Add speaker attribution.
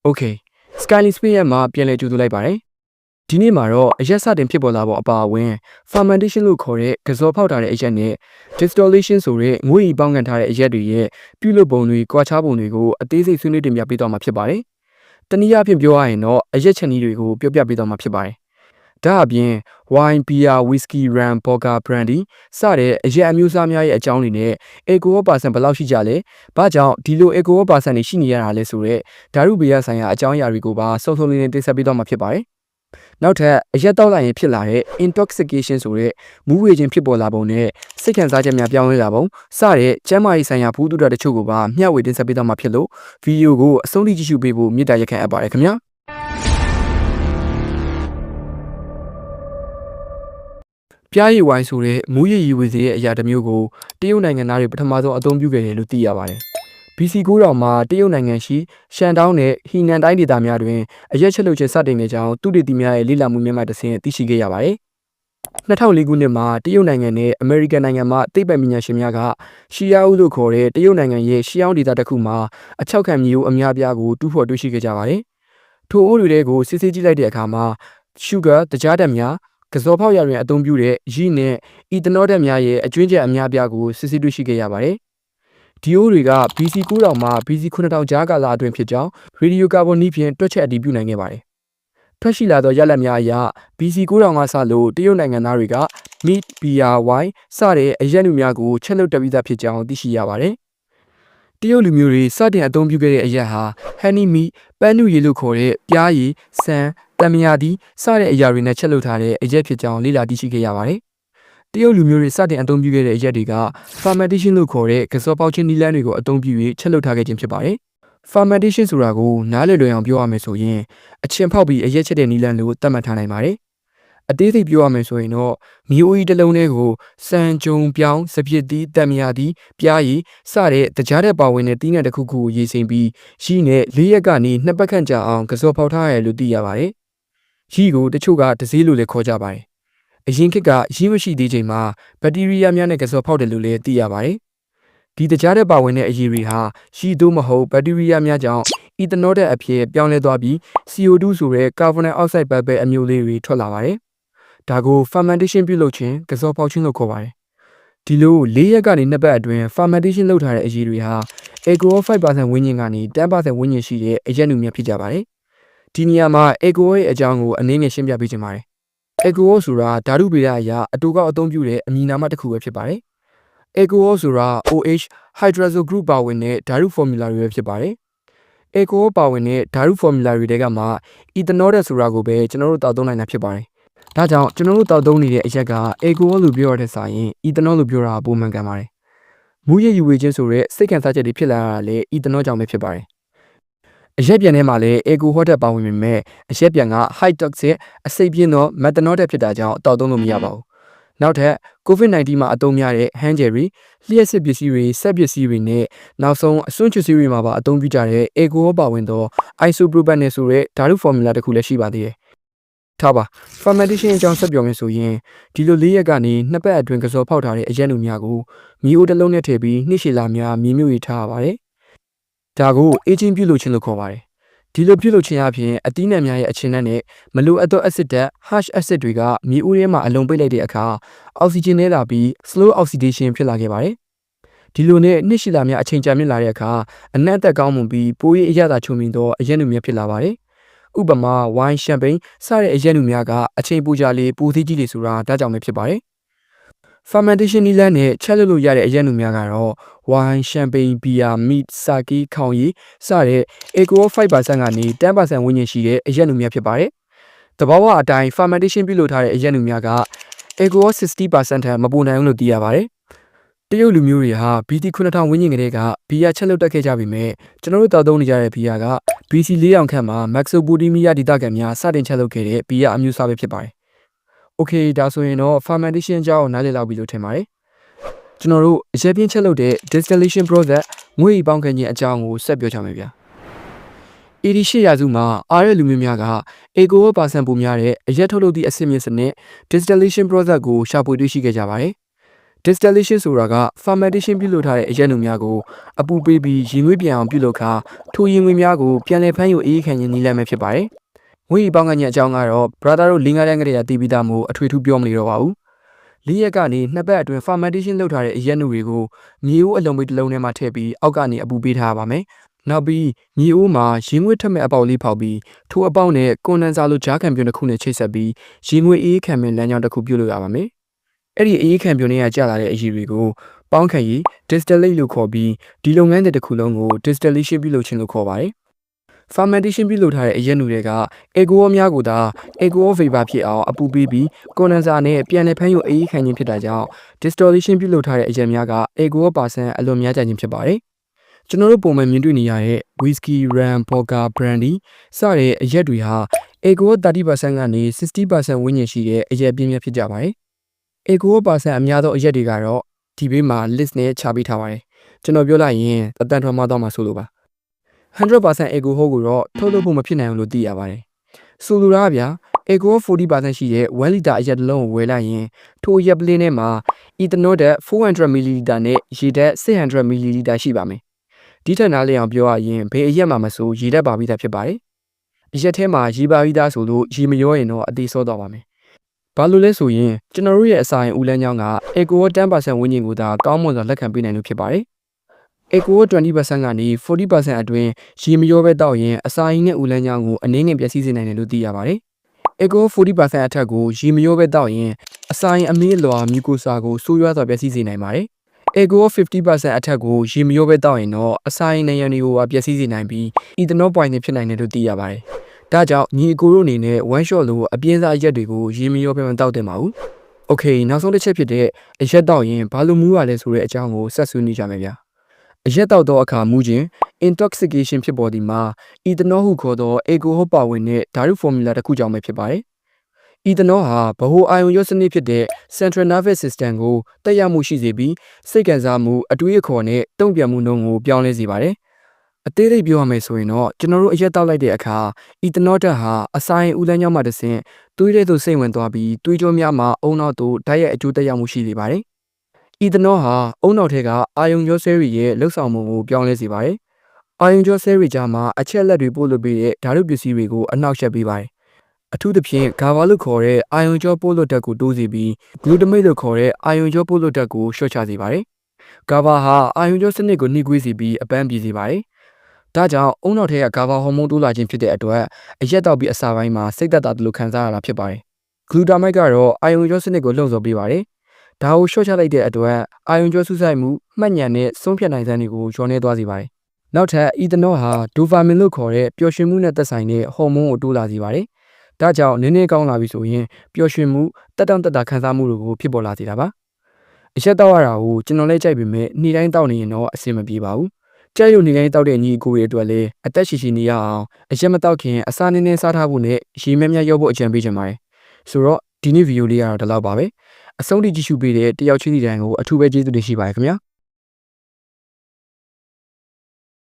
Speaker 1: Okay Skyline Space ရဲ့မှာပြန်လည်ကြိုဆိုလိုက်ပါတယ်ဒီနေ့မှာတော့အရက်စတင်ဖြစ်ပေါ်လာဖို့အပါအဝင် fermentation လို့ခေါ်တဲ့ကစောဖောက်ထားတဲ့အရက်နဲ့ distillation ဆိုတဲ့ငွေ့ပေါင်းကန်ထားတဲ့အရက်တွေရဲ့ပြုလုပ်ပုံတွေ၊ကွာခြားပုံတွေကိုအသေးစိတ်ဆွေးနွေးတင်ပြပေးသွားမှာဖြစ်ပါတယ်။တနည်းအားဖြင့်ပြောရရင်တော့အရက်ချက်နည်းတွေကိုပြောပြပေးသွားမှာဖြစ်ပါတယ်။ဒါအပြင် wine, beer, whiskey, rum, vodka, brandy စတဲ့အရက်အမျိုးအစားများရဲ့အကြောင်းတွေနဲ့ alcohol% ဘယ်လောက်ရှိကြလဲ။ဘာကြောင့်ဒီလို alcohol% တွေရှိနေရတာလဲဆိုတဲ့ဓာတုဗေဒဆိုင်ရာအကြောင်းအရာတွေကိုပါစုံစုံလင်လင်တင်ဆက်ပေးသွားမှာဖြစ်ပါတယ်။နောက်ထပ်အရက်တောက်လိုက်ရင်ဖြစ်လာတဲ့ intoxication ဆိုတဲ့မူးဝေခြင်းဖြစ်ပေါ်လာပုံနဲ့စိတ်ခံစားချက်များပြောင်းလဲလာပုံစတဲ့ကျန်းမာရေးဆိုင်ရာဘူးတုဒတချို့ကိုပါမျှဝေတင်ဆက်ပေးသွားမှာဖြစ်လို့ဗီဒီယိုကိုအဆုံးထိကြည့်ရှုပေးဖို့မေတ္တာရက်ခံအပ်ပါတယ်ခင်ဗျာပြားရည်ဝိုင်းဆိုတဲ့မူးယစ်ရည်ဝေစေတဲ့အရာတစ်မျိုးကိုတရုတ်နိုင်ငံသားတွေပထမဆုံးအသုံးပြုခဲ့တယ်လို့သိရပါတယ်BC 9000မှာတရုတ်နိုင်ငံရှိရှန်တောင်းနဲ့ဟီနန်တိုင်းဒေသများတွင်အရက်ချက်လုပ်ခြင်းစတင်နေကြောင်းသူတေသီများရဲ့လေ့လာမှုများမှတဆင့်သိရှိခဲ့ရပါတယ်။2004ခုနှစ်မှာတရုတ်နိုင်ငံနဲ့အမေရိကန်နိုင်ငံမှသိပ္ပံပညာရှင်များကရှီယာဦးလို့ခေါ်တဲ့တရုတ်နိုင်ငံရဲ့ရှီယောင်းဒေသတစ်ခုမှာအချောက်ခံမျိုးအများပြားကိုတူးဖော်တွေ့ရှိခဲ့ကြပါတယ်။ထိုအိုးတွေကိုစစ်ဆေးကြည့်လိုက်တဲ့အခါမှာ sugar တကြားဓာတ်များကစောဖောက်ရတွင်အသုံးပြုတဲ့ရီနဲ့အီသနောဓာတ်များရဲ့အကျွင်းချက်အများပြားကိုစစ်ဆေးတွေ့ရှိခဲ့ရပါတယ်။ဒီအိုးတွေက BC 9000မှ BC 9000ကြားကာလအတွင်းဖြစ်ကြောင်းရေဒီယိုကာဗွန်နည်းဖြင့်တွက်ချက်အတည်ပြုနိုင်ခဲ့ပါတယ်။ထွက်ရှိလာသောရလဒ်များအရ BC 9000ကစလို့တရုတ်နိုင်ငံသားတွေက meat, beer, wine စတဲ့အရက်နုများကိုချက်လုပ်တတ်ပြီးသားဖြစ်ကြောင်းသိရှိရပါတယ်။တရုတ်လူမျိုးတွေစတင်အသုံးပြုခဲ့တဲ့အရက်ဟာ honey meat ပန်းနုရည်လို့ခေါ်တဲ့ပြားရည်၊ဆန်၊တံမြာသီးစတဲ့အရာတွေနဲ့ချက်လုပ်ထားတဲ့အရက်ဖြစ်ကြောင်းလေ့လာသိရှိခဲ့ရပါတယ်။တရုတ်လူမျိုးတွေစတင်အသုံးပြုခဲ့တဲ့အရက်တွေက fermentation လို့ခေါ်တဲ့ကစောပေါက်ခြင်းနည်းလမ်းတွေကိုအသုံးပြု၍ချက်လုပ်ထားခဲ့ခြင်းဖြစ်ပါတယ်။ fermentation ဆိုတာကိုနားလည်လွယ်အောင်ပြောရမယ်ဆိုရင်အချင်ဖောက်ပြီးအရက်ချက်တဲ့နည်းလမ်းလို့သတ်မှတ်ထားနိုင်ပါတယ်။အသေးစိတ်ပြောရမယ်ဆိုရင်တော့မီအိုကြီးတစ်လုံးလေးကိုစံကြုံပြောင်းစပြစ်သီးတံမြာသီးပြားရည်စတဲ့တကြားတဲ့ပါဝင်တဲ့တီးနှံတစ်ခုခုကိုရေးစိမ့်ပြီးရီနဲ့၄ရက်ကနေ2ပတ်ခန့်ကြာအောင်ကစောဖောက်ထားရလို့သိရပါတယ်။ရီကိုတချို့ကဒစေးလို့လည်းခေါ်ကြပါတယ်။အရင်ခေတ်ကရီမရှိသေးချိန်မှာဘက်တီးရီးယားများနဲ့ကစောဖောက်တယ်လို့လည်းသိရပါတယ်။ဒီတကြားတဲ့ပါဝင်တဲ့အရည်တွေဟာရီသို့မဟုတ်ဘက်တီးရီးယားများကြောင့်အီသနောဓာတ်အဖြစ်ပြောင်းလဲသွားပြီး CO2 ဆိုတဲ့ကာဗွန်ဒိုင်အောက်ဆိုက်ပဲအမျိုးလေးတွေထွက်လာပါတယ်။ဒါကို fermentation ပြုလုပ်ခြင်းကစောဖောက်ခြင်းလို့ခေါ်ပါတယ်။ဒီလို၄ရက်ကနေ2ပတ်အတွင်း fermentation လုပ်ထားတဲ့အရည်တွေဟာ alcohol 5% ဝန်းကျင်ကနေ10% ဝန်းကျင်ရှိတဲ့အရက်နုများဖြစ်ကြပါတယ်။ဒီနေရာမှာ alcohol ရဲ့အကြောင်းကိုအနည်းငယ်ရှင်းပြပေးချင်ပါတယ်။ alcohol ဆိုတာဓာတုဗေဒအရအတူကောက်အသုံးပြုတဲ့အမည်နာမတစ်ခုပဲဖြစ်ပါတယ်။ alcohol ဆိုတာ OH hydrazole group ပါဝင်တဲ့ဓာတု formula တွေပဲဖြစ်ပါတယ်။ alcohol ပါဝင်တဲ့ဓာတု formula တွေထဲကမှ ethanol ဓာတ်ဆိုတာကိုပဲကျွန်တော်တို့တောက်သုံးနိုင်တာဖြစ်ပါတယ်။ဒါကြောင့်ကျွန်တော်တို့တောက်သုံးနေတဲ့အရက်က alcohol လို့ပြောရတဲ့ဆိုင်ရင် ethanol လို့ပြောတာပုံမှန်ကန်ပါတယ်။မူးယစ်ယူဝေခြင်းဆိုတဲ့စိတ်ခံစားချက်တွေဖြစ်လာတာလည်း ethanol ကြောင့်ပဲဖြစ်ပါတယ်။အရက်ပြန်ထဲမှာလည်း alcohol ဓာတ်ပါဝင်ပေမဲ့အရက်ပြန်က high toxic အဆိပ်ပြင်းသော methanol ဓာတ်ဖြစ်တာကြောင့်တောက်သုံးလို့မရပါဘူး။နောက်ထပ် COVID-19 မှာအသုံးများတဲ့ hand gel တွေလျှက်စစ်ပစ္စည်းတွေစက်ပစ္စည်းတွေနဲ့နောက်ဆုံးအစွန်းချွတ်စည်းတွေမှာပါအသုံးပြုကြတဲ့ alcohol ပါဝင်သော isopropane ဆိုတဲ့ဓာတု formula တစ်ခုလည်းရှိပါသေးတယ်။ထားပါ fermentation အကြောင်းဆက်ပြောမယ်ဆိုရင်ဒီလို၄ရက်ကနေ2ပတ်အတွင်းကစောဖောက်ထားတဲ့အရက်နုများကိုမီအိုတစ်လုံးနဲ့ထည့်ပြီးနှိရှည်လာများမြေမြုပ်ရထားရပါတယ်။ဒါကို aging ပြုလုပ်ခြင်းလို့ခေါ်ပါတယ်။ဒီလိုပြုလုပ်ခြင်းအပြင်အသီးနှံများရဲ့အခြေအနေနဲ့မလိုအပ်သော acid ဓာတ် harsh acid တွေကမြေအိုထဲမှာအလုံးပိတ်လိုက်တဲ့အခါအောက်ဆီဂျင်နဲ့လာပြီး slow oxidation ဖြစ်လာခဲ့ပါတယ်။ဒီလိုနဲ့နှိရှည်လာများအချိန်ကြာမြင့်လာတဲ့အခါအနံ့အသက်ကောင်းမှုပြီးပိုးရည်အရသာချုံမြင်သောအရက်နုများဖြစ်လာပါတယ်။ဥပမာ wine, champagne စတဲ့အရက်နုများကအချိန်ပူကြလေပိုသေးကြီးလေဆိုတာဒါကြောင့်ပဲဖြစ်ပါတယ်။ fermentation နည်းလမ်းနဲ့ချက်လုပ်လို့ရတဲ့အရက်နုများကတော့ wine, champagne, beer, meat, sake ခေါင်ရည်စတဲ့ alcohol 5% ကနေ10% ဝန်းကျင်ရှိတဲ့အရက်နုများဖြစ်ပါတယ်။သဘာဝအတိုင်း fermentation ပြုလုပ်ထားတဲ့အရက်နုများက alcohol 60% ထက်မပိုနိုင်ဘူးလို့သိရပါတယ်။တရုတ်လူမျိုးတွေဟာ BC 9000ဝန်းကျင်ကလေးကဘီယာချက်လုပ်တတ်ခဲ့ကြပေမဲ့ကျွန်တော်တို့တောက်သုံးနေကြတဲ့ဘီယာက BC 4000ခန့်မှာ Mesopotamia ဒေသခံများစတင်ချက်လုပ်ခဲ့တဲ့ဘီယာအမျိုးအစားပဲဖြစ်ပါတယ်။ Okay ဒါဆိုရင်တော့ fermentation အကြောင်းနားလည်လောက်ပြီလို့ထင်ပါတယ်။ကျွန်တော်တို့အရက်ပြင်းချက်လုပ်တဲ့ distillation process ငွေ့ပေါင်းခံခြင်းအကြောင်းကိုဆက်ပြောချင်မယ်ဗျာ။88ရာစုမှာအားရလူမျိုးများက alcohol % ပိုများတဲ့အရက်ထုတ်လုပ်သည့်အဆင့်မြင့်စနစ် distillation process ကိုရှာဖွေတွေ့ရှိခဲ့ကြပါတယ်။ distillation ဆိုတာက fermentation ပြုလုပ်ထားတဲ့အရက်နုများကိုအပူပေးပြီးရေငွေ့ပြန်အောင်ပြုလုပ်ခါထိုရေငွေ့များကိုပြန်လည်ဖမ်းယူအေးခံခြင်းနည်းလမ်းပဲဖြစ်ပါတယ်။ငွေပေါင်းကညက်အကြောင်းကတော့ brother တို့5တန်းကလေးကတည်ပြီးသားမို့အထွေထူးပြောမနေတော့ပါဘူး။၄ရက်ကနေ2ပတ်အတွင်း fermentation လုပ်ထားတဲ့အရက်နုတွေကိုမြေအိုးအလုံးပိတ်တစ်လုံးထဲမှာထည့်ပြီးအောက်ကနေအပူပေးထားပါမယ်။နောက်ပြီးမြေအိုးမှာရေငွေ့ထက်မဲ့အပေါက်လေးဖောက်ပြီးထိုအပေါက်နဲ့ကွန်ဒန်ဆာလိုဂျားခံပြုံးတစ်ခုနဲ့ချိတ်ဆက်ပြီးရေငွေ့အေးခံမဲ့လမ်းကြောင်းတစ်ခုပြုလုပ်ရပါမယ်။အဲ့ဒီအေးခံပြုံးတွေကကြာလာတဲ့အရည်တွေကိုပေါင်းခံရေး distillate လို့ခေါ်ပြီးဒီလုပ်ငန်းတစ်ခုလုံးကို distillation ပြုလုပ်ခြင်းလို့ခေါ်ပါတယ်။ fermentation ပြုလုပ်ထားတဲ့အရက်နုတွေက alcohol များကိုသာ alcohol vapor ဖြစ်အောင်အပူပေးပြီး condenser နဲ့ပြန်လည်ဖမ်းယူအေးခံခြင်းဖြစ်တာကြောင့် distillation ပြုလုပ်ထားတဲ့အရက်များက alcohol % အလွန်များကြခြင်းဖြစ်ပါတယ်။ကျွန်တော်တို့ပုံမှန်မြင်တွေ့နေရတဲ့ whisky, rum, vodka, brandy စတဲ့အရက်တွေဟာ alcohol 30% ကနေ 60% ဝန်းကျင်ရှိတဲ့အရက်ပြင်းပြဖြစ်ကြပါတယ်။ alcohol % အများသောအရက်တွေကတော့ဒီဘေးမှာ list နဲ့ချပေးထားပါတယ်။ကျွန်တော်ပြောလိုက်ရင်အတန်ထွက်မှသွားမှာဆိုလိုပါ100% alcohol ကိုတော့ထုတ်လုပ်ဖို့မဖြစ်နိုင်ဘူးလို့သိရပါတယ်။ဆိုလိုတာကဗျာ alcohol 40% ရှိတဲ့1လီတာအရက်တစ်လုံးကိုဝယ်လိုက်ရင်ထိုအရက်ပလင်းထဲမှာ ethanol ဓာတ်400 ml နဲ့ရေဓာတ်600 ml ရှိပါမယ်။ဒီထက်နားလည်အောင်ပြောရရင်ဘယ်အရက်မှမဆိုရေဓာတ်ပါပြီးသားဖြစ်ပါတယ်။အရက်ထဲမှာရေပါပြီးသားဆိုလို့ရေမရောရင်တော့အသေးစောသွားပါမယ်။ဘာလို့လဲဆိုရင်ကျွန်တော်တို့ရဲ့အစာရင်ဦးလန်းချောင်းက alcohol 10% ဝန်းကျင်ကိုသာကောင်းမွန်စွာလက်ခံပေးနိုင်လို့ဖြစ်ပါတယ်။ alcohol 20% ကနေ40% အတွင်းရေမရောပဲတောက်ရင်အစာရင်နဲ့ဦးလန်းချောင်းကိုအနည်းငယ်ပျက်စီးစေနိုင်တယ်လို့သိရပါတယ်။ alcohol 40% အထက်ကိုရေမရောပဲတောက်ရင်အစာရင်အမေးအလွှာမြူကိုစာကိုဆိုးရွားစွာပျက်စီးစေနိုင်ပါတယ်။ alcohol 50% အထက်ကိုရေမရောပဲတောက်ရင်တော့အစာရင်နေရံတွေကိုပျက်စီးစေနိုင်ပြီး ethanol poisoning ဖြစ်နိုင်တယ်လို့သိရပါတယ်။ဒါကြောင့်ညီအကိုတို့အနေနဲ့ one shot လို့အပြင်းစားရက်တွေကိုရေမရောပဲမတောက်သင့်ပါဘူး။ Okay နောက်ဆုံးတစ်ချက်ဖြစ်တဲ့အရက်တောက်ရင်ဘာလို့မူးရလဲဆိုတဲ့အကြောင်းကိုဆက်ဆွေးနွေးကြမယ်ဗျာ။အရက်တောက်သောအခါမူးခြင်း intoxication ဖြစ်ပေါ်သည်မှာ ethanol ဟုခေါ်သော alcohol ပါဝင်တဲ့ဓာတု formula တစ်ခုကြောင့်ပဲဖြစ်ပါတယ်။ ethanol ဟာဗဟိုအာရုံရောစနစ်ဖြစ်တဲ့ central nervous system ကိုတက်ရောက်မှုရှိစေပြီးစိတ်ခံစားမှုအတွေးအခေါ်နဲ့တုံ့ပြန်မှုနှုန်းကိုပြောင်းလဲစေပါတယ်။အသေးစိတ်ပြောရမယ်ဆိုရင်တော့ကျွန်တော်တို့အရက်တောက်လိုက်တဲ့အခါ ethanol ဓာတ်ဟာအစာရင်ဦးလန်းကြောင်းမှတစ်ဆင့်သွေးထဲသို့စိမ့်ဝင်သွားပြီးသွေးကြောများမှာအုံနောက်သို့ဓာတ်ရိုက်အကျိုးသက်ရောက်မှုရှိစေပါတယ်။ ethanol ဟာအုံနောက်ထဲကအာရုံကြောဆဲတွေရဲ့လှုပ်ဆောင်မှုကိုပြောင်းလဲစေပါတယ်။အာရုံကြောဆဲတွေကြားမှာအချက်လက်တွေပို့လွှတ်ပေးတဲ့ဓာတုပစ္စည်းတွေကိုအနှောက်အယှက်ပေးပါတယ်။အထူးသဖြင့် GABA လို့ခေါ်တဲ့အာရုံကြောပို့လွှတ်ဓာတ်ကိုတိုးစေပြီး glutamate လို့ခေါ်တဲ့အာရုံကြောပို့လွှတ်ဓာတ်ကိုလျှော့ချစေပါတယ်။ GABA ဟာအာရုံကြောစနစ်ကိုနှိကွေးစေပြီးအပန်းပြေစေပါတယ်။ဒါကြောင့်အုံနောက်ထဲက GABA ဟော်မုန်းတိုးလာခြင်းဖြစ်တဲ့အတွက်အရက်တောက်ပြီးအစာပိုင်းမှာစိတ်သက်သာသလိုခံစားရတာဖြစ်ပါတယ်။ glutamate ကတော့အာရုံကြောစနစ်ကိုလှုံ့ဆော်ပေးပါတယ်။ဒါကိုလျှော့ချလိုက်တဲ့အတွက်အာရုံကြောစူးစိုက်မှုမှတ်ဉာဏ်နဲ့ဆုံးဖြတ်နိုင်စွမ်းတွေကိုလျော့နှဲသွားစေပါတယ်။နောက်ထပ် ethanol ဟာ dopamine လို့ခေါ်တဲ့ပျော်ရွှင်မှုနဲ့သက်ဆိုင်တဲ့ဟော်မုန်းကိုတိုးလာစေပါတယ်။ဒါကြောင့်နည်းနည်းကောင်းလာပြီဆိုရင်ပျော်ရွှင်မှုတက်တောင့်တက်တာခံစားမှုတွေကိုဖြစ်ပေါ်လာစေတာပါ။အရက်တောက်ရတာကိုကျွန်တော်လည်းကြိုက်ပေမဲ့နေ့တိုင်းတောက်နေရင်တော့အဆင်မပြေပါဘူး။ကြိုက်လို့နေ့တိုင်းတောက်တဲ့ညီအကိုတွေအတွက်လည်းအသက်ရှည်ရှည်နေရအောင်အရက်မတောက်ခင်အစာနည်းနည်းစားထားဖို့နဲ့ရေများများရောဖို့အကြံပေးချင်ပါတယ်။ဆိုတော့ဒီနေ့ဗီဒီယိုလေးကတော့ဒီလောက်ပါပဲ။အဆုံးထိကြည့်ရှုပေးတဲ့တယောက်ချင်းစီတိုင်းကိုအထူးပဲကျေးဇူးတင်ရှိပါတယ်ခင်ဗျာ။